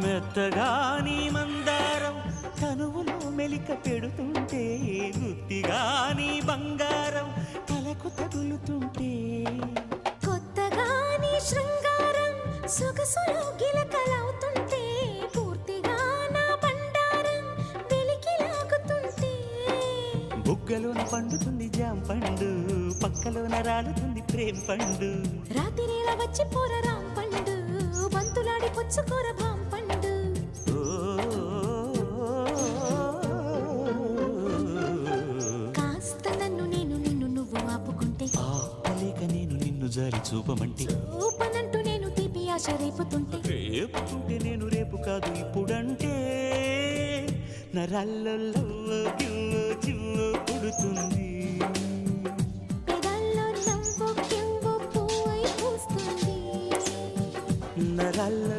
మెత్తగా నీ మందారం తనువులో మెలిక పెడుతుంటే గుత్తిగా నీ బంగారం తలకు తగులుతుంటే కొత్తగా నీ శృంగారం సొగసులో గిలకలవుతుంటే పూర్తిగా నా బండారం వెలికి లాగుతుంటే బుగ్గలోన పండుతుంది జాం పండు పక్కలోన రాలుతుంది ప్రేమ పండు రాత్రిల వచ్చి పోర రాం పండు బంతులాడి పుచ్చుకోర భాం పండు కాస్త నన్ను నేను నిన్ను నువ్వు ఆపుకుంటే లేక నేను నిన్ను జారి చూపమంటే చూపనంటూ నేను తీపి ఆశ రేపుతుంటే రేపుతుంటే నేను రేపు కాదు ఇప్పుడంటే నరాల్లో గిల్లో చిల్లో పుడుతుంది పెదాల్లో నవ్వు కెవ్వు పువ్వై పూస్తుంది నరాల్లో